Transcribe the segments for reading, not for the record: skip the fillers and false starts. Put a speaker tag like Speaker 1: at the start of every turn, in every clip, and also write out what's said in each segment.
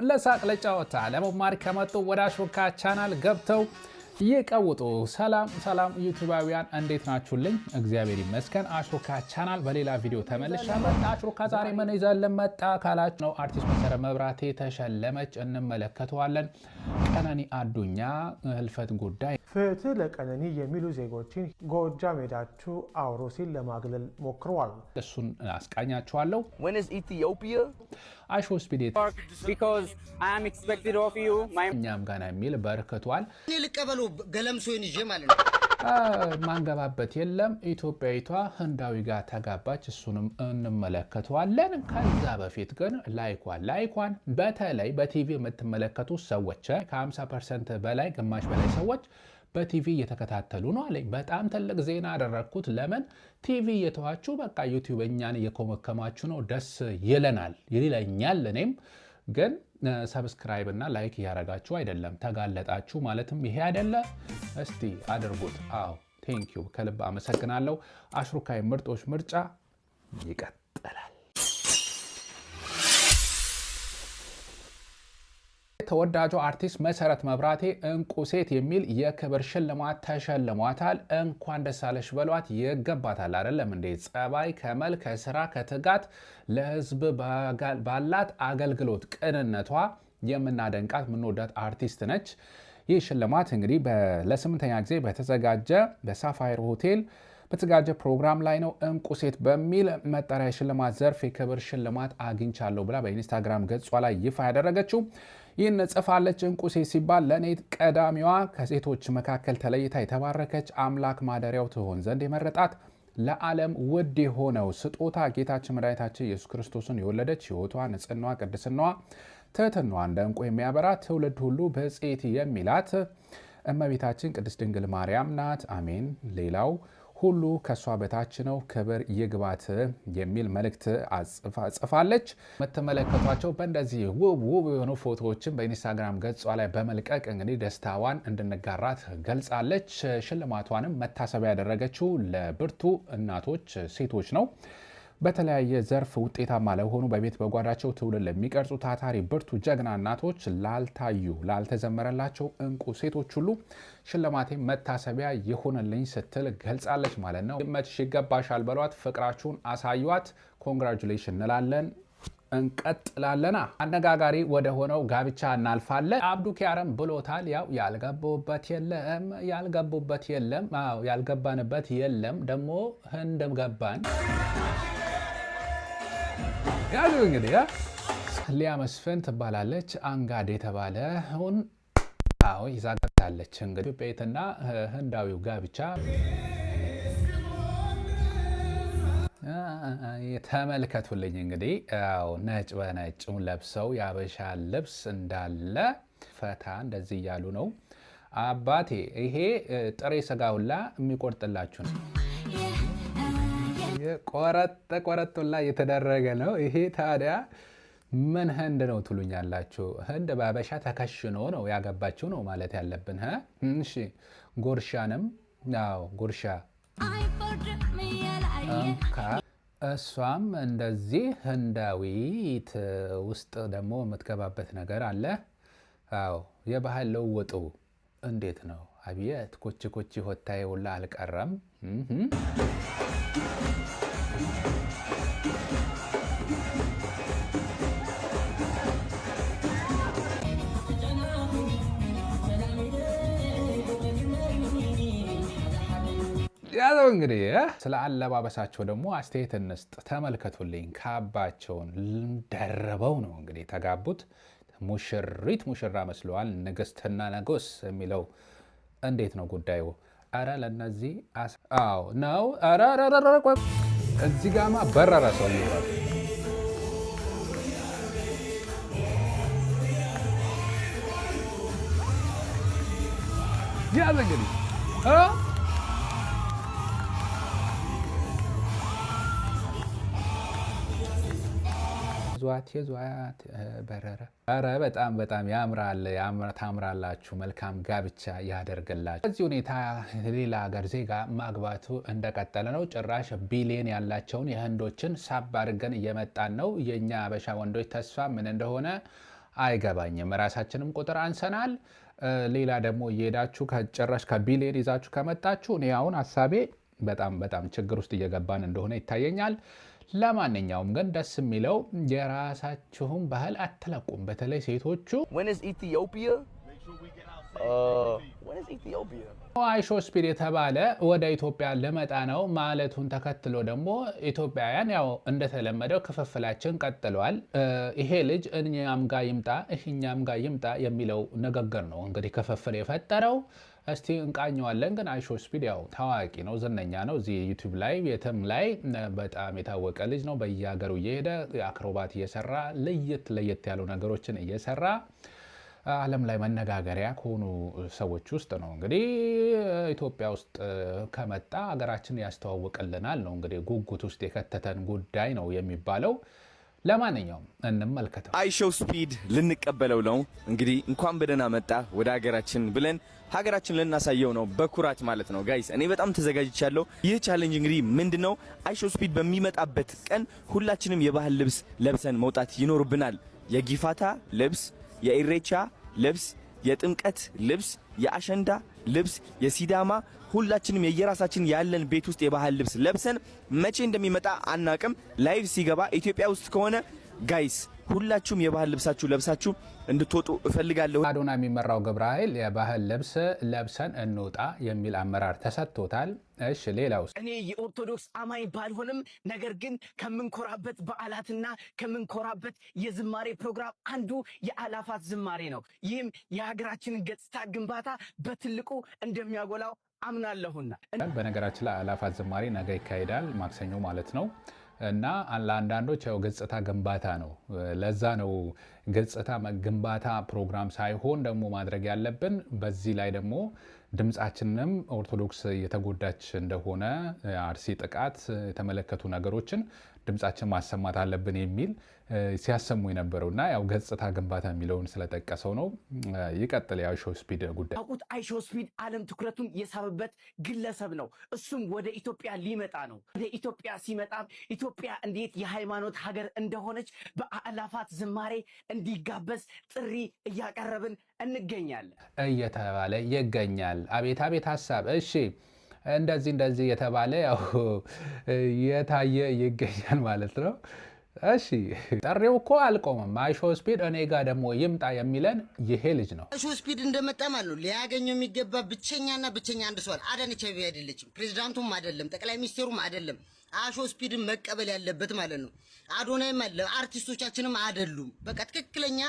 Speaker 1: ለሳቅ ለጨዋታ ለመማር ከመጡ ወደ አሽሩካ ቻናል ገብተው ይቀውጡ። ሰላም ዩቲዩባውያን እንዴት ናችሁልኝ? እግዚአብሔር ይመስገን። አሽሩካ ቻናል በሌላ ቪዲዮ ተመልሻለሁ። አሽሩካ ዛሬ ምን ይዘን መጣ ካላችሁ ነው አርቲስት መሰረት መብራቴ ተሸለመች፣ እንመለከተዋለን። ቀነኒ አዱኛ ህልፈት ጉዳይ
Speaker 2: ፍትህ ለቀነኒ የሚሉ ዜጎችን ጎጃም ሄዳችሁ አውሩ ሲል ለማግለል ሞክረዋል።
Speaker 1: እሱን አስቃኛችኋለሁ።
Speaker 3: When is Ethiopia?
Speaker 1: አይሾ ስፒዲት
Speaker 3: Because I am expected of you.
Speaker 1: እኛም ጋና የሚል በርከቷል።
Speaker 4: እኔ ልቀበሉ ገለምሶን ይዤ ማለት ነው።
Speaker 1: ማንገባበት የለም። ኢትዮጵያዊቷ ህንዳዊ ጋር ተጋባች። እሱንም እንመለከተዋለን። ከዛ በፊት ግን ላይኳን በተለይ በቲቪ የምትመለከቱ ሰዎች ከ50% በላይ ግማሽ በላይ ሰዎች በቲቪ እየተከታተሉ ነው አለኝ። በጣም ትልቅ ዜና አደረግኩት። ለምን ቲቪ እየተዋችሁ በቃ ዩቲዩብ እኛን እየኮመከማችሁ ነው። ደስ ይለኛል። እኔም ግን ሰብስክራይብ እና ላይክ እያረጋችሁ አይደለም። ተጋለጣችሁ ማለትም ይሄ አይደለ? እስቲ አድርጉት። አዎ ቴንኪዩ፣ ከልብ አመሰግናለሁ። አሽሩካ ምርጦች ምርጫ ይቀጥላል። ተወዳጁ አርቲስት መሰረት መብራቴ እንቁ ሴት የሚል የክብር ሽልማት ተሸልሟታል። እንኳን ደስ አለሽ በሏት። ይገባታል አይደለም እንዴ? ጸባይ፣ ከመልክ፣ ከስራ፣ ከትጋት ለህዝብ ባላት አገልግሎት ቅንነቷ የምናደንቃት የምንወዳት አርቲስት ነች። ይህ ሽልማት እንግዲህ ለ8ኛ ጊዜ በተዘጋጀ በሳፋየር ሆቴል በተዘጋጀ ፕሮግራም ላይ ነው። እንቁ ሴት በሚል መጠሪያ የሽልማት ዘርፍ የክብር ሽልማት አግኝቻለሁ ብላ በኢንስታግራም ገጿ ላይ ይፋ ያደረገችው ይህን ጽፋለች። እንቁ ሴት ሲባል ለእኔ ቀዳሚዋ ከሴቶች መካከል ተለይታ የተባረከች አምላክ ማደሪያው ትሆን ዘንድ የመረጣት ለዓለም ውድ የሆነው ስጦታ ጌታችን መድኃኒታችን ኢየሱስ ክርስቶስን የወለደች ሕይወቷ፣ ንጽህናዋ፣ ቅድስናዋ፣ ትህትናዋ እንደ እንቁ የሚያበራ ትውልድ ሁሉ ብፅዕት የሚላት እመቤታችን ቅድስት ድንግል ማርያም ናት። አሜን። ሌላው ሁሉ ከሷ በታች ነው፣ ክብር ይግባት የሚል መልእክት ጽፋለች። የምትመለከቷቸው በእንደዚህ ውብ የሆኑ ፎቶዎችን በኢንስታግራም ገጿ ላይ በመልቀቅ እንግዲህ ደስታዋን እንድንጋራት ገልጻለች። ሽልማቷንም መታሰቢያ ያደረገችው ለብርቱ እናቶች ሴቶች ነው። በተለያየ ዘርፍ ውጤታማ ለሆኑ በቤት በጓዳቸው ትውልድ ለሚቀርጹ ታታሪ ብርቱ ጀግና እናቶች ላልተዘመረላቸው እንቁ ሴቶች ሁሉ ሽልማቴ መታሰቢያ ይሁንልኝ ስትል ገልጻለች ማለት ነው። መች ይገባሻል በሏት፣ ፍቅራችሁን አሳዩት። ኮንግራጁሌሽን እንላለን። እንቀጥላለና አነጋጋሪ ወደ ሆነው ጋብቻ እናልፋለን። አብዱ ኪያረም ብሎታል። ያው ያልገቡበት የለም ያልገባንበት የለም ደግሞ ህንድም ገባን ያሉ እንግዲህ ሊያ መስፍን ትባላለች። አንጋድ የተባለ አሁን ይዛ ገብታለች። እንግዲህ ኢትዮጵያዊትና ህንዳዊው ጋብቻ ተመልከቱልኝ። እንግዲህ ነጭ በነጭ ለብሰው የአበሻ ልብስ እንዳለ ፈታ እንደዚህ እያሉ ነው። አባቴ ይሄ ጥሬ ስጋ ሁላ የሚቆርጥላችሁ ነው። ቆረጥ ሁላ እየተደረገ ነው። ይሄ ታዲያ ምን ህንድ ነው ትሉኛላችሁ? ህንድ በአበሻ ተከሽኖ ነው ያገባችሁ ነው ማለት ያለብን። እሺ ጉርሻንም ጉርሻ እሷም እንደዚህ ህንዳዊት ውስጥ ደግሞ የምትገባበት ነገር አለ። የባህል ለውጡ እንዴት ነው? አብየት ኮቺ ሆታዬ ሁላ አልቀረም። ያለው እንግዲህ ስለ አለባበሳቸው ደግሞ አስተያየት እንስጥ። ተመልከቱልኝ። ካባቸውን ደርበው ነው እንግዲህ የተጋቡት። ሙሽሪት ሙሽራ መስለዋል። ንግስትና ንጉስ የሚለው እንዴት ነው ጉዳዩ? አረ ለነዚህ ነው። እዚህ ጋማ በረረ ሰው ይወራል። ያዘ እንግዲህ ዟት በረረ። አረ በጣም ያምራል። ታምራላችሁ። መልካም ጋብቻ ያደርግላችሁ። በዚህ ሁኔታ ሌላ ሀገር ዜጋ ማግባቱ እንደቀጠለ ነው። ጭራሽ ቢሊየን ያላቸውን የህንዶችን ሳብ አድርገን እየመጣን ነው። የኛ አበሻ ወንዶች ተስፋ ምን እንደሆነ አይገባኝም። ራሳችንም ቁጥር አንሰናል። ሌላ ደግሞ እየሄዳችሁ ከጨረሽ ከቢሊየን ይዛችሁ ከመጣችሁ እኔ አሁን ሐሳቤ በጣም ችግር ውስጥ እየገባን እንደሆነ ይታየኛል። ለማንኛውም ግን ደስ የሚለው የራሳችሁን ባህል አትለቁም። በተለይ ሴቶቹ
Speaker 3: When is Ethiopia? When is Ethiopia?
Speaker 1: አይሾ ስፒድ የተባለ ወደ ኢትዮጵያ ለመጣ ነው ማለቱን ተከትሎ ደግሞ ኢትዮጵያውያን ያው እንደተለመደው ክፍፍላችን ቀጥሏል። ይሄ ልጅ እኛም ጋር ይምጣ እኛም ጋር ይምጣ የሚለው ንግግር ነው እንግዲህ ክፍፍል የፈጠረው። እስቲ እንቃኘዋለን። ግን አይሾ ስፒድ ያው ታዋቂ ነው፣ ዝነኛ ነው። እዚህ ዩቲዩብ ላይ የትም ላይ በጣም የታወቀ ልጅ ነው። በየሀገሩ እየሄደ አክሮባት እየሰራ ለየት ያሉ ነገሮችን እየሰራ ዓለም ላይ መነጋገሪያ ከሆኑ ሰዎች ውስጥ ነው። እንግዲህ ኢትዮጵያ ውስጥ ከመጣ ሀገራችን ያስተዋውቅልናል ነው እንግዲህ ጉጉት ውስጥ የከተተን ጉዳይ ነው የሚባለው። ለማንኛውም እንመልከተው።
Speaker 5: አይሾ ስፒድ ልንቀበለው ነው እንግዲህ። እንኳን በደህና መጣ ወደ ሀገራችን ብለን ሀገራችን ልናሳየው ነው በኩራት ማለት ነው። ጋይስ እኔ በጣም ተዘጋጅቻለሁ። ይህ ቻሌንጅ እንግዲህ ምንድነው? አይሾ ስፒድ በሚመጣበት ቀን ሁላችንም የባህል ልብስ ለብሰን መውጣት ይኖርብናል። የጊፋታ ልብስ፣ የኢሬቻ ልብስ፣ የጥምቀት ልብስ፣ የአሸንዳ ልብስ፣ የሲዳማ ሁላችንም የየራሳችን ያለን ቤት ውስጥ የባህል ልብስ ለብሰን መቼ እንደሚመጣ አናቅም። ላይቭ ሲገባ ኢትዮጵያ ውስጥ ከሆነ ጋይስ ሁላችሁም የባህል ልብሳችሁ ለብሳችሁ እንድትወጡ እፈልጋለሁ።
Speaker 1: አዶና የሚመራው ግብረ ኃይል የባህል ልብስ ለብሰን እንውጣ የሚል አመራር ተሰጥቶታል። እሺ ሌላውስ?
Speaker 6: እኔ የኦርቶዶክስ አማኝ ባልሆንም ነገር ግን ከምንኮራበት በዓላትና ከምንኮራበት የዝማሬ ፕሮግራም አንዱ የአላፋት ዝማሬ ነው። ይህም የሀገራችንን ገጽታ ግንባታ በትልቁ እንደሚያጎላው አምናለሁና
Speaker 1: በነገራችን ላይ አላፋት ዝማሬ ነገ ይካሄዳል፣ ማክሰኞ ማለት ነው። እና ለአንዳንዶች ያው ገጽታ ግንባታ ነው። ለዛ ነው ገጽታ ግንባታ ፕሮግራም ሳይሆን ደግሞ ማድረግ ያለብን በዚህ ላይ ደግሞ ድምጻችንንም ኦርቶዶክስ የተጎዳች እንደሆነ አርሲ ጥቃት የተመለከቱ ነገሮችን ድምጻችን ማሰማት አለብን የሚል ሲያሰሙ የነበረውና ያው ገጽታ ግንባታ የሚለውን ስለጠቀሰው ነው። ይቀጥል። የአይሾ ስፒድ ጉዳይ
Speaker 6: አቁት አይሾ ስፒድ ዓለም ትኩረቱን የሳበበት ግለሰብ ነው። እሱም ወደ ኢትዮጵያ ሊመጣ ነው። ወደ ኢትዮጵያ ሲመጣም ኢትዮጵያ እንዴት የሃይማኖት ሀገር እንደሆነች በአላፋት ዝማሬ እንዲጋበዝ ጥሪ እያቀረብን እንገኛለን
Speaker 1: እየተባለ ይገኛል። አቤት ሀሳብ። እሺ እንደዚህ የተባለ ያው የታየ ይገኛል ማለት ነው። እሺ ጥሪው እኮ አልቆመም። አይሾ ስፒድ እኔ ጋር ደግሞ ይምጣ የሚለን ይሄ ልጅ ነው።
Speaker 4: አይሾ ስፒድ እንደመጣ ማለት ነው ሊያገኘው የሚገባ ብቸኛ አንድ ሰው አዳነች አቤቤ አይደለችም፣ ፕሬዝዳንቱም አይደለም፣ ጠቅላይ ሚኒስቴሩም አይደለም። አይሾ ስፒድን መቀበል ያለበት ማለት ነው አዶናይም አለ፣ አርቲስቶቻችንም አይደሉም። በቃ ትክክለኛ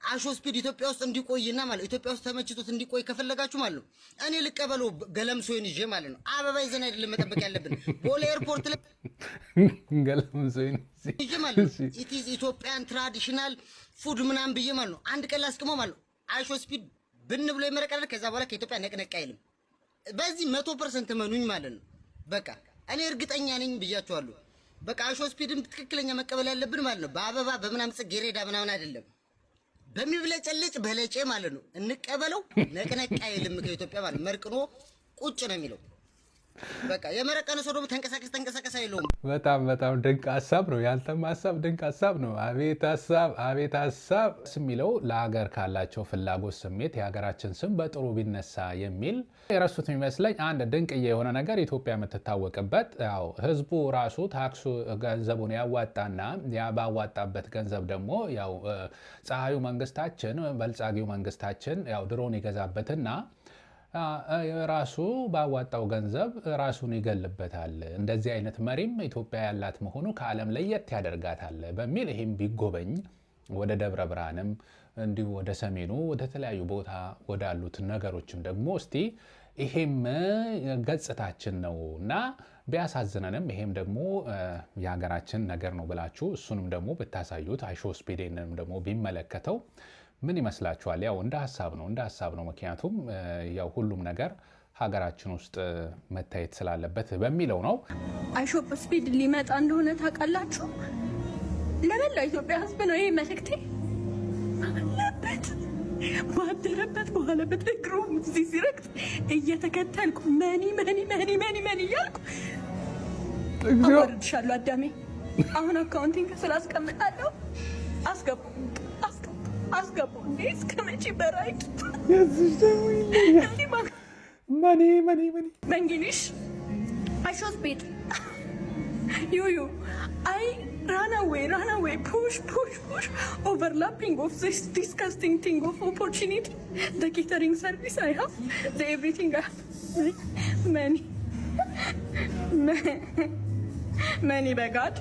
Speaker 4: አይሾ ስፒድ ኢትዮጵያ ውስጥ እንዲቆይና ማለት ኢትዮጵያ ውስጥ ተመችቶት እንዲቆይ ከፈለጋችሁ ማለት ነው እኔ ልቀበለው ገለምሶዬን ይዤ ማለት ነው። አበባ ይዘን አይደለም መጠበቅ ያለብን ቦሌ ኤርፖርት ላይ
Speaker 1: ገለምሶዬን
Speaker 4: ይዤ ማለት ነው። ኢት ኢዝ ኢትዮጵያን ትራዲሽናል ፉድ ምናምን ብዬ ማለት ነው አንድ ቀን ላስቀመው ማለት ነው። አይሾ ስፒድ ብን ብሎ ይመረቃል። ከዛ በኋላ ከኢትዮጵያ ነቅነቅ አይልም። በዚህ 100% መኑኝ ማለት ነው። በቃ እኔ እርግጠኛ ነኝ ብያችኋለሁ። በቃ አይሾ ስፒድን ትክክለኛ መቀበል ያለብን ማለት ነው በአበባ በምናምን ጽጌረዳ ምናምን አይደለም፣ በሚብለጨልጭ በለጨ ማለት ነው። እንቀበለው። ነቅነቅ አይልም ከኢትዮጵያ ማለት መርቅኖ ቁጭ ነው የሚለው። በቃ የመረቀነ ሰው ደግሞ ተንቀሳቀስ አይለውም።
Speaker 1: በጣም ድንቅ ሀሳብ ነው። ያንተም ሀሳብ ድንቅ ሀሳብ ነው። አቤት ሀሳብ የሚለው ለሀገር ካላቸው ፍላጎት ስሜት የሀገራችን ስም በጥሩ ቢነሳ የሚል የረሱት የሚመስለኝ አንድ ድንቅ የሆነ ነገር ኢትዮጵያ የምትታወቅበት ያው ህዝቡ ራሱ ታክሱ ገንዘቡን ያዋጣና ያ ባዋጣበት ገንዘብ ደግሞ ያው ፀሐዩ መንግስታችን በልጻጊው መንግስታችን ያው ድሮን ይገዛበትና ራሱ ባዋጣው ገንዘብ ራሱን ይገልበታል። እንደዚህ አይነት መሪም ኢትዮጵያ ያላት መሆኑ ከዓለም ለየት ያደርጋታል በሚል ይሄም ቢጎበኝ ወደ ደብረ ብርሃንም እንዲሁ ወደ ሰሜኑ ወደ ተለያዩ ቦታ ወዳሉት ነገሮችም ደግሞ እስቲ ይሄም ገጽታችን ነውና ቢያሳዝነንም ይሄም ደግሞ የሀገራችን ነገር ነው ብላችሁ እሱንም ደግሞ ብታሳዩት አይሾ ስፒድንም ደግሞ ቢመለከተው ምን ይመስላችኋል? ያው እንደ ሀሳብ ነው። ምክንያቱም ያው ሁሉም ነገር ሀገራችን ውስጥ መታየት ስላለበት በሚለው ነው።
Speaker 7: አይሾ ስፒድ ሊመጣ እንደሆነ ታውቃላችሁ። ለመላው ኢትዮጵያ ሕዝብ ነው ይሄ መልእክቴ። ባደረበት በኋላበት እግሩ እዚህ ሲረግጥ እየተከተልኩ መኒ እያልኩ አወርድሻለሁ። አዳሜ አሁን አካውንቲንግ ስላስቀምጣለሁ አስገቡ አስገቡ እንዴ እስከመቼ በራይት
Speaker 1: ማኒ
Speaker 7: በእንግሊሽ I should speed you I run away push overlapping of this disgusting thing of opportunity the catering service I have the everything I have many by God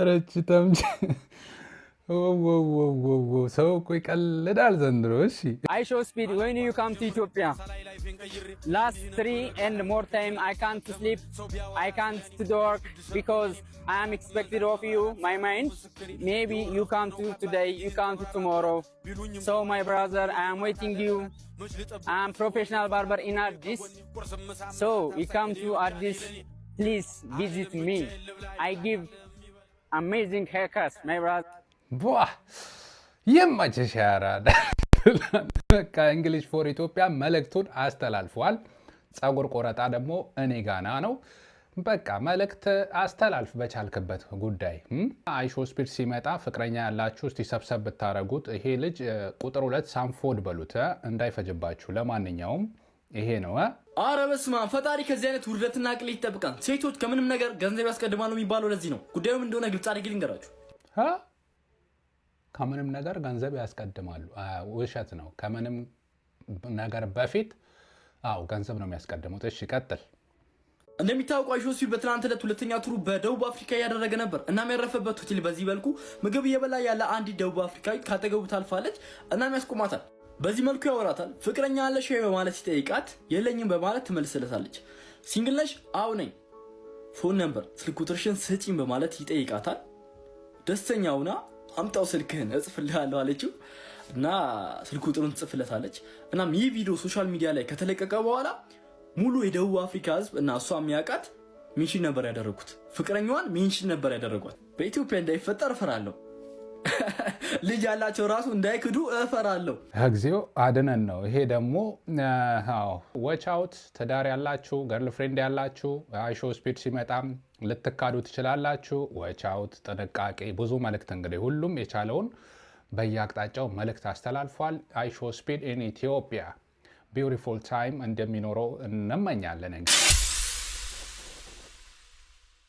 Speaker 1: ረች ተምች ሰው እኮ ይቀልዳል ዘንድሮ። እሺ
Speaker 8: I show speed when you come to Ethiopia. Last 3 and more time I can't sleep, I can't work because I am expected of you, my mind. Maybe you come to today, you come to tomorrow. So my brother, I am waiting you. I am professional barber in Addis. So you come to Addis, please visit me. I give amazing haircuts, my brother.
Speaker 1: ይመችሽ ያራዳ። በቃ እንግሊሽ ፎር ኢትዮጵያ መልእክቱን አስተላልፏል። ጸጉር ቆረጣ ደግሞ እኔ ጋና ነው። በቃ መልእክት አስተላልፍ በቻልክበት ጉዳይ። አይሾ ስፒድ ሲመጣ ፍቅረኛ ያላችሁ እስቲ ሰብሰብ ብታረጉት ይሄ ልጅ ቁጥር 2 ሳምፎድ በሉት እንዳይፈጅባችሁ። ለማንኛውም ይሄ ነው።
Speaker 9: አረ በስመ አብ ፈጣሪ ከዚህ አይነት ውርደትና ቅሌት ይጠብቃል። ሴቶች ከምንም ነገር ገንዘብ ያስቀድማሉ የሚባለው ለዚህ ነው። ጉዳዩም እንደሆነ ግልጽ አድርጌ ልንገራችሁ።
Speaker 1: ከምንም ነገር ገንዘብ ያስቀድማሉ። ውሸት ነው። ከምንም ነገር በፊት ገንዘብ ነው የሚያስቀድሙት። እሺ ቀጥል።
Speaker 9: እንደሚታወቀው አይሾ ስፒድ በትናንት ዕለት ሁለተኛ ቱሩ በደቡብ አፍሪካ ያደረገ ነበር። እናም ያረፈበት ሆቴል በዚህ መልኩ ምግብ እየበላ ያለ አንዲት ደቡብ አፍሪካዊ ካጠገቡ ታልፋለች። እናም ያስቆማታል። በዚህ መልኩ ያወራታል። ፍቅረኛ አለሽ ወይ በማለት ሲጠይቃት የለኝም በማለት ትመልስለታለች። ሲንግል ነሽ? አዎ ነኝ። ፎን ነምበር ስልክ ቁጥርሽን ስጪኝ በማለት ይጠይቃታል። ደስተኛ ሆና አምጣው ስልክህን እጽፍልሃለሁ አለችው እና ስልክ ቁጥሩን ትጽፍለታለች። እናም ይህ ቪዲዮ ሶሻል ሚዲያ ላይ ከተለቀቀ በኋላ ሙሉ የደቡብ አፍሪካ ህዝብ እና እሷ የሚያውቃት ሜንሽን ነበር ያደረጉት። ፍቅረኛዋን ሜንሽን ነበር ያደረጓት። በኢትዮጵያ እንዳይፈጠር እፈራለሁ። ልጅ ያላቸው ራሱ እንዳይክዱ እፈራለሁ።
Speaker 1: እግዚኦ አድነን ነው። ይሄ ደግሞ ዋች አውት። ትዳር ያላችሁ ገርል ፍሬንድ ያላችሁ አይሾ ስፒድ ሲመጣም ልትካዱ ትችላላችሁ። ዋች አውት፣ ጥንቃቄ። ብዙ መልእክት እንግዲህ ሁሉም የቻለውን በየአቅጣጫው መልእክት አስተላልፏል። አይሾ ስፒድ ኢን ኢትዮጵያ ቢዩቲፉል ታይም እንደሚኖረው እንመኛለን።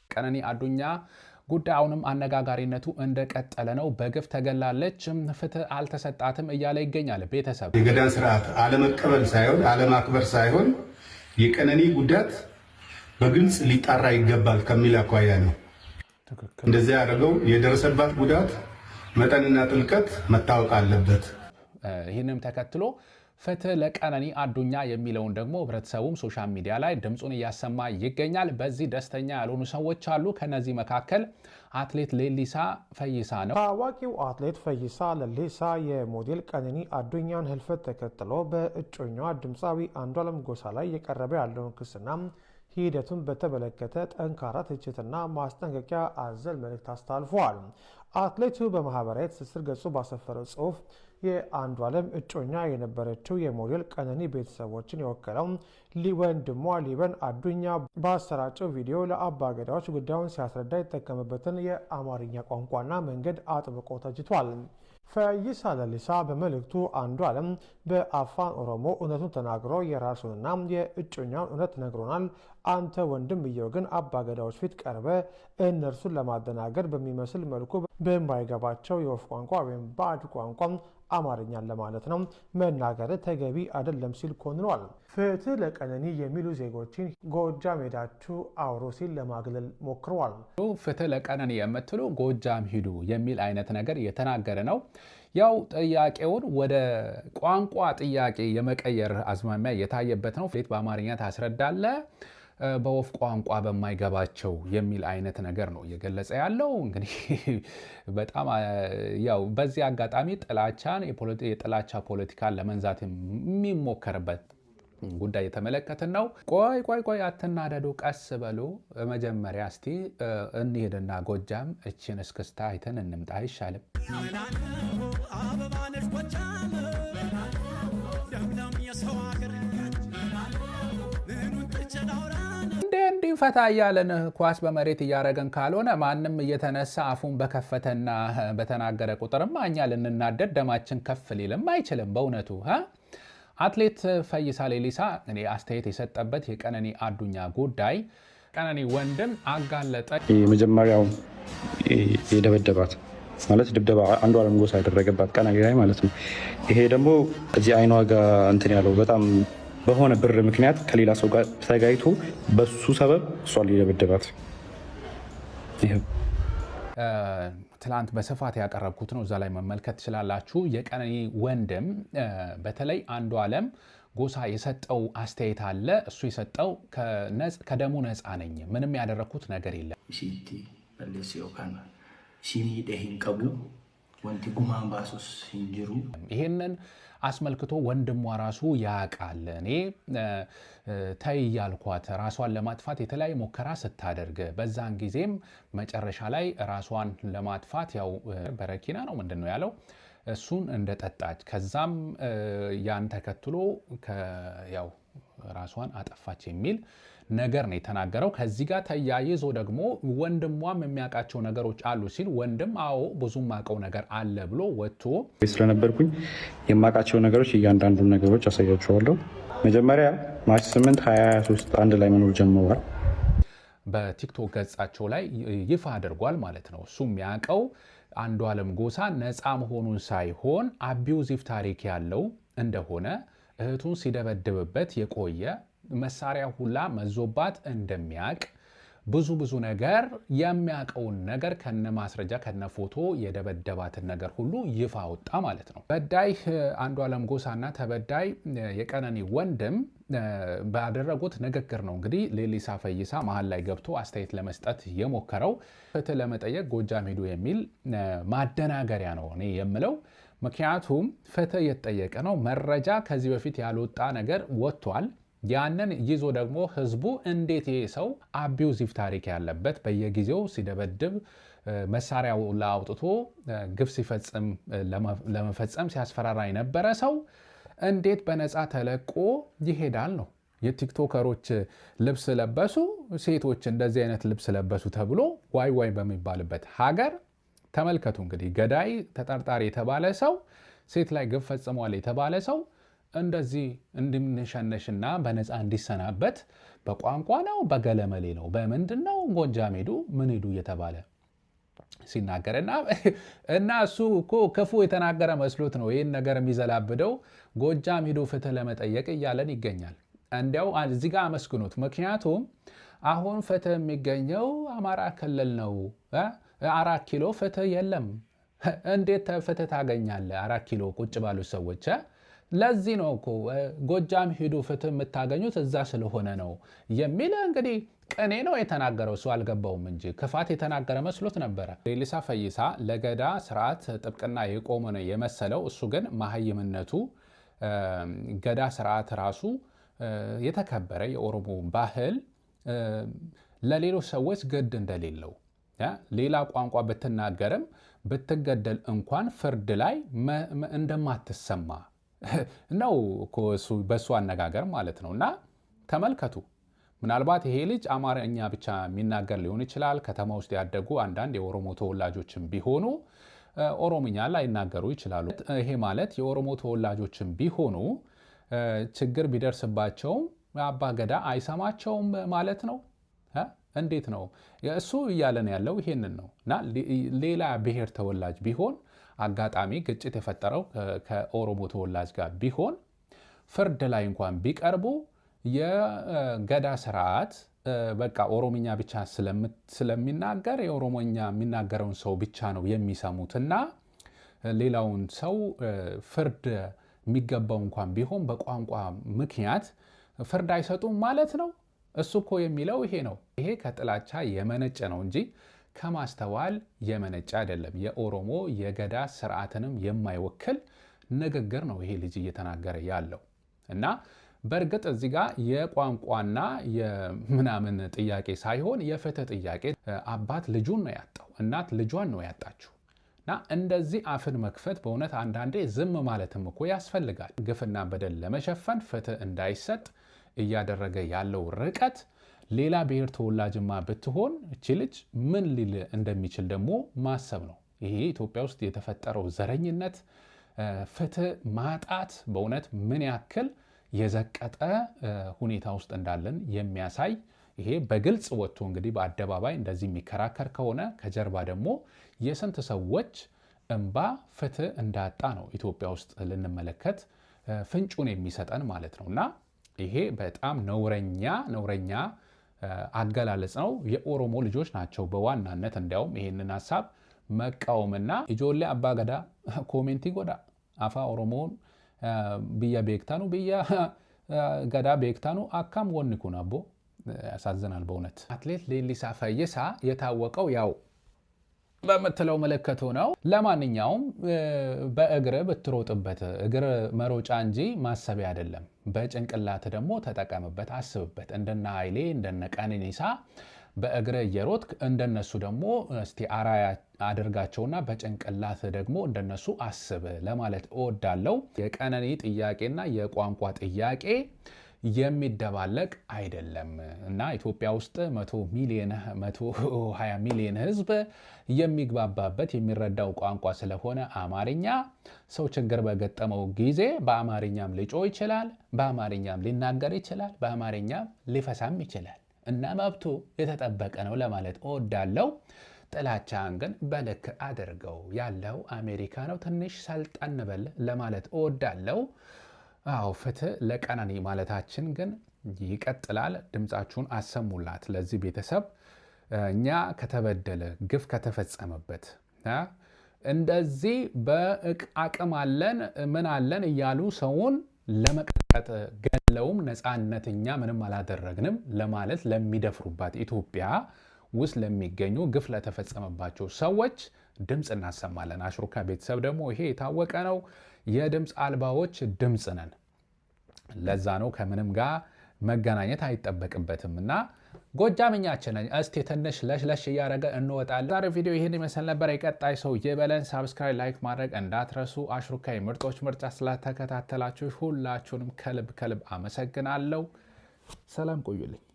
Speaker 1: ቀነኒ አዱኛ ጉዳይ አሁንም አነጋጋሪነቱ እንደቀጠለ ነው። በግፍ ተገላለች፣ ፍትህ አልተሰጣትም እያለ ይገኛል። ቤተሰብ
Speaker 10: የገዳን ስርዓት አለመቀበል ሳይሆን አለማክበር ሳይሆን የቀነኒ ጉዳት በግልጽ ሊጣራ ይገባል ከሚል አኳያ ነው እንደዚህ ያደረገው። የደረሰባት ጉዳት መጠንና ጥልቀት መታወቅ አለበት።
Speaker 1: ይህንም ተከትሎ ፍትህ ለቀነኒ አዱኛ የሚለውን ደግሞ ህብረተሰቡም ሶሻል ሚዲያ ላይ ድምጹን እያሰማ ይገኛል። በዚህ ደስተኛ ያልሆኑ ሰዎች አሉ። ከነዚህ መካከል አትሌት ሌሊሳ ፈይሳ ነው።
Speaker 2: ታዋቂው አትሌት ፈይሳ ሌሊሳ የሞዴል ቀነኒ አዱኛን ህልፈት ተከትሎ በእጮኛዋ ድምፃዊ አንዷለም ጎሳ ላይ የቀረበ ያለውን ክስና ሂደቱን በተመለከተ ጠንካራ ትችትና ማስጠንቀቂያ አዘል መልእክት አስተላልፈዋል። አትሌቱ በማህበራዊ ትስስር ገጹ ባሰፈረው ጽሁፍ የአንዷለም እጮኛ የነበረችው የሞዴል ቀነኒ ቤተሰቦችን የወከለው ወንድሟ ሊበን አዱኛ ባሰራጨው ቪዲዮ ለአባገዳዎች ጉዳዩን ሲያስረዳ የተጠቀመበትን የአማርኛ ቋንቋና መንገድ አጥብቆ ተችቷል። ፈይሳ ሌሊሳ በመልእክቱ አንዷለም በአፋን ኦሮሞ እውነቱን ተናግሮ የራሱንና የእጮኛውን እውነት ነግሮናል። አንተ ወንድምየው ግን አባገዳዎች ፊት ቀርበ እነርሱን ለማደናገር በሚመስል መልኩ በማይገባቸው የወፍ ቋንቋ ወይም ባዕድ ቋንቋ አማርኛን ለማለት ነው መናገር ተገቢ አይደለም ሲል ኮንኗል። ፍትህ ለቀነኒ የሚሉ ዜጎችን ጎጃም ሄዳችሁ አውሩ ሲል ለማግለል ሞክረዋል።
Speaker 1: ፍትህ ለቀነኒ የምትሉ ጎጃም ሂዱ የሚል አይነት ነገር እየተናገረ ነው። ያው ጥያቄውን ወደ ቋንቋ ጥያቄ የመቀየር አዝማሚያ የታየበት ነው። ፊት በአማርኛ ታስረዳለ በወፍ ቋንቋ በማይገባቸው የሚል አይነት ነገር ነው እየገለጸ ያለው። እንግዲህ በጣም ያው በዚህ አጋጣሚ ጥላቻን የጥላቻ ፖለቲካን ለመንዛት የሚሞከርበት ጉዳይ የተመለከትን ነው። ቆይ አትናደዱ፣ ቀስ በሉ። መጀመሪያ እስቲ እንሄድና ጎጃም እችን እስክስታ አይተን እንምጣ አይሻልም? ፈታ እያለን ኳስ በመሬት እያረገን ካልሆነ ማንም እየተነሳ አፉን በከፈተና በተናገረ ቁጥርማ እኛ ልንናደድ ደማችን ከፍ ሊልም አይችልም። በእውነቱ አትሌት ፈይሳ ሌሊሳ እኔ አስተያየት የሰጠበት የቀነኒ አዱኛ ጉዳይ ቀነኒ ወንድም አጋለጠ።
Speaker 11: የመጀመሪያው የደበደባት ማለት ድብደባ አንዷለም ጎሳ ያደረገባት ቀነኒ ላይ ማለት ነው። ይሄ ደግሞ እዚህ አይኗ ጋር እንትን ያለው በጣም በሆነ ብር ምክንያት ከሌላ ሰው ጋር ተጋይቶ በሱ ሰበብ እሷን ሊደበደባት።
Speaker 1: ትላንት በስፋት ያቀረብኩት ነው፣ እዛ ላይ መመልከት ትችላላችሁ። የቀነኒ ወንድም በተለይ አንዷለም ጎሳ የሰጠው አስተያየት አለ። እሱ የሰጠው ከደሙ ነፃ ነኝ፣ ምንም ያደረግኩት ነገር የለም። ይሄንን አስመልክቶ ወንድሟ ራሱ ያውቃል። እኔ ተይ ያልኳት ራሷን ለማጥፋት የተለያየ ሙከራ ስታደርግ በዛን ጊዜም መጨረሻ ላይ ራሷን ለማጥፋት ያው በረኪና ነው ምንድን ነው ያለው እሱን እንደጠጣች ከዛም ያን ተከትሎ ያው ራሷን አጠፋች የሚል ነገር ነው የተናገረው። ከዚህ ጋር ተያይዞ ደግሞ ወንድሟም የሚያውቃቸው ነገሮች አሉ ሲል ወንድም አዎ ብዙም ማውቀው ነገር አለ ብሎ ወጥቶ
Speaker 11: ስለነበርኩኝ የማውቃቸው ነገሮች እያንዳንዱ ነገሮች አሳያቸዋለሁ። መጀመሪያ ማርች 8 2023 አንድ ላይ መኖር ጀምረዋል።
Speaker 1: በቲክቶክ ገጻቸው ላይ ይፋ አድርጓል ማለት ነው። እሱ የሚያውቀው አንዷለም ጎሳ ነፃ መሆኑን ሳይሆን አቢዩዚቭ ታሪክ ያለው እንደሆነ እህቱን ሲደበድብበት የቆየ መሳሪያ ሁላ መዞባት እንደሚያውቅ ብዙ ነገር የሚያውቀውን ነገር ከነ ማስረጃ ከነ ፎቶ የደበደባትን ነገር ሁሉ ይፋ ወጣ ማለት ነው። በዳይ አንዷለም ጎሳና ተበዳይ የቀነኒ ወንድም ባደረጉት ንግግር ነው እንግዲህ ሌሊሳ ፈይሳ መሀል ላይ ገብቶ አስተያየት ለመስጠት የሞከረው። ፍትህ ለመጠየቅ ጎጃም ሄዱ የሚል ማደናገሪያ ነው እኔ የምለው። ምክንያቱም ፍትህ የተጠየቀ ነው። መረጃ ከዚህ በፊት ያልወጣ ነገር ወጥቷል። ያንን ይዞ ደግሞ ህዝቡ እንዴት ይሄ ሰው አቢዩዚቭ ታሪክ ያለበት በየጊዜው ሲደበድብ መሳሪያው ላውጥቶ ግፍ ሲፈጽም ለመፈጸም ሲያስፈራራ የነበረ ሰው እንዴት በነፃ ተለቆ ይሄዳል ነው። የቲክቶከሮች ልብስ ለበሱ ሴቶች እንደዚህ አይነት ልብስ ለበሱ ተብሎ ዋይ ዋይ በሚባልበት ሀገር ተመልከቱ እንግዲህ ገዳይ ተጠርጣሪ የተባለ ሰው ሴት ላይ ግፍ ፈጽሟል የተባለ ሰው እንደዚህ እንድንሸነሽና በነፃ እንዲሰናበት በቋንቋ ነው በገለመሌ ነው በምንድን ነው ጎጃም ሄዱ ምን ሄዱ እየተባለ ሲናገርና እሱ እኮ ክፉ የተናገረ መስሎት ነው ይህን ነገር የሚዘላብደው። ጎጃም ሄዱ ፍትህ ለመጠየቅ እያለን ይገኛል። እንዲያው እዚህ ጋር አመስግኑት። ምክንያቱም አሁን ፍትህ የሚገኘው አማራ ክልል ነው። 4 ኪሎ ፍትህ የለም። እንዴት ፍትህ ታገኛለህ 4 ኪሎ ቁጭ ባሉት ሰዎች? ለዚህ ነው እኮ ጎጃም ሂዱ ፍትህ የምታገኙት እዛ ስለሆነ ነው የሚል እንግዲህ ቅኔ ነው የተናገረው። እሱ አልገባውም እንጂ ክፋት የተናገረ መስሎት ነበረ። ሌሊሳ ፈይሳ ለገዳ ስርዓት ጥብቅና የቆመ ነው የመሰለው። እሱ ግን መሀይምነቱ ገዳ ስርዓት ራሱ የተከበረ የኦሮሞ ባህል ለሌሎች ሰዎች ግድ እንደሌለው ሌላ ቋንቋ ብትናገርም ብትገደል እንኳን ፍርድ ላይ እንደማትሰማ ነው በሱ አነጋገር ማለት ነው። እና ተመልከቱ ምናልባት ይሄ ልጅ አማርኛ ብቻ የሚናገር ሊሆን ይችላል። ከተማ ውስጥ ያደጉ አንዳንድ የኦሮሞ ተወላጆችን ቢሆኑ ኦሮምኛ ላይናገሩ ይችላሉ። ይሄ ማለት የኦሮሞ ተወላጆችን ቢሆኑ ችግር ቢደርስባቸውም አባ ገዳ አይሰማቸውም ማለት ነው። እንዴት ነው እሱ እያለን ያለው? ይሄንን ነው። እና ሌላ ብሔር ተወላጅ ቢሆን አጋጣሚ ግጭት የፈጠረው ከኦሮሞ ተወላጅ ጋር ቢሆን ፍርድ ላይ እንኳን ቢቀርቡ የገዳ ስርዓት በቃ ኦሮምኛ ብቻ ስለሚናገር የኦሮሞኛ የሚናገረውን ሰው ብቻ ነው የሚሰሙትና ሌላውን ሰው ፍርድ የሚገባው እንኳን ቢሆን በቋንቋ ምክንያት ፍርድ አይሰጡም ማለት ነው። እሱ እኮ የሚለው ይሄ ነው። ይሄ ከጥላቻ የመነጨ ነው እንጂ ከማስተዋል የመነጨ አይደለም። የኦሮሞ የገዳ ስርዓትንም የማይወክል ንግግር ነው ይሄ ልጅ እየተናገረ ያለው። እና በእርግጥ እዚህ ጋር የቋንቋና የምናምን ጥያቄ ሳይሆን የፍትህ ጥያቄ። አባት ልጁን ነው ያጣው፣ እናት ልጇን ነው ያጣችው። እና እንደዚህ አፍን መክፈት በእውነት አንዳንዴ ዝም ማለትም እኮ ያስፈልጋል። ግፍና በደል ለመሸፈን ፍትህ እንዳይሰጥ እያደረገ ያለው ርቀት ሌላ ብሔር ተወላጅማ ብትሆን እቺ ልጅ ምን ሊል እንደሚችል ደግሞ ማሰብ ነው። ይሄ ኢትዮጵያ ውስጥ የተፈጠረው ዘረኝነት፣ ፍትህ ማጣት በእውነት ምን ያክል የዘቀጠ ሁኔታ ውስጥ እንዳለን የሚያሳይ ይሄ በግልጽ ወጥቶ እንግዲህ በአደባባይ እንደዚህ የሚከራከር ከሆነ ከጀርባ ደግሞ የስንት ሰዎች እንባ ፍትህ እንዳጣ ነው ኢትዮጵያ ውስጥ ልንመለከት ፍንጩን የሚሰጠን ማለት ነው። እና ይሄ በጣም ነውረኛ አገላለጽ ነው። የኦሮሞ ልጆች ናቸው በዋናነት እንዲያውም ይሄንን ሀሳብ መቃወምና ኢጆሌ አባገዳ ኮሜንቲ ጎዳ አፋ ኦሮሞን ብያ ቤክታኑ ብያ ገዳ ቤክታኑ አካም ወንኩን አቦ ያሳዝናል በእውነት። አትሌት ሌሊሳ ፈይሳ የታወቀው ያው በምትለው መለከቱ ነው። ለማንኛውም በእግር ብትሮጥበት እግር መሮጫ እንጂ ማሰቢያ አይደለም። በጭንቅላት ደግሞ ተጠቀምበት፣ አስብበት። እንደነ ኃይሌ እንደነ ቀነኒሳ በእግር እየሮጥክ እንደነሱ ደግሞ እስቲ አራያ አድርጋቸውና በጭንቅላት ደግሞ እንደነሱ አስብ ለማለት እወዳለሁ። የቀነኒ ጥያቄና የቋንቋ ጥያቄ የሚደባለቅ አይደለም እና ኢትዮጵያ ውስጥ 120 ሚሊዮን ህዝብ የሚግባባበት የሚረዳው ቋንቋ ስለሆነ አማርኛ ሰው ችግር በገጠመው ጊዜ በአማርኛም ሊጮህ ይችላል፣ በአማርኛም ሊናገር ይችላል፣ በአማርኛም ሊፈሳም ይችላል እና መብቱ የተጠበቀ ነው ለማለት እወዳለሁ። ጥላቻን ግን በልክ አድርገው። ያለው አሜሪካ ነው፣ ትንሽ ሰልጠን በል ለማለት እወዳለሁ። አዎ ፍትህ ለቀነኒ ማለታችን ግን ይቀጥላል። ድምፃችሁን አሰሙላት ለዚህ ቤተሰብ። እኛ ከተበደለ ግፍ ከተፈጸመበት እንደዚህ በአቅም አለን ምን አለን እያሉ ሰውን ለመቀጥቀጥ ገለውም ነፃነት እኛ ምንም አላደረግንም ለማለት ለሚደፍሩባት ኢትዮጵያ ውስጥ ለሚገኙ ግፍ ለተፈጸመባቸው ሰዎች ድምፅ እናሰማለን። አሽሩካ ቤተሰብ ደግሞ ይሄ የታወቀ ነው። የድምፅ አልባዎች ድምፅ ነን። ለዛ ነው ከምንም ጋር መገናኘት አይጠበቅበትም እና ጎጃምኛችን ነኝ። እስቲ ትንሽ ለሽለሽ እያደረገ እንወጣለን። ዛሬ ቪዲዮ ይህን ይመስል ነበር። የቀጣይ ሰው ይበለን። ሳብስክራይብ፣ ላይክ ማድረግ እንዳትረሱ። አሽሩካ ምርጦች ምርጫ ስለተከታተላችሁ ሁላችሁንም ከልብ አመሰግናለሁ። ሰላም ቆዩልኝ።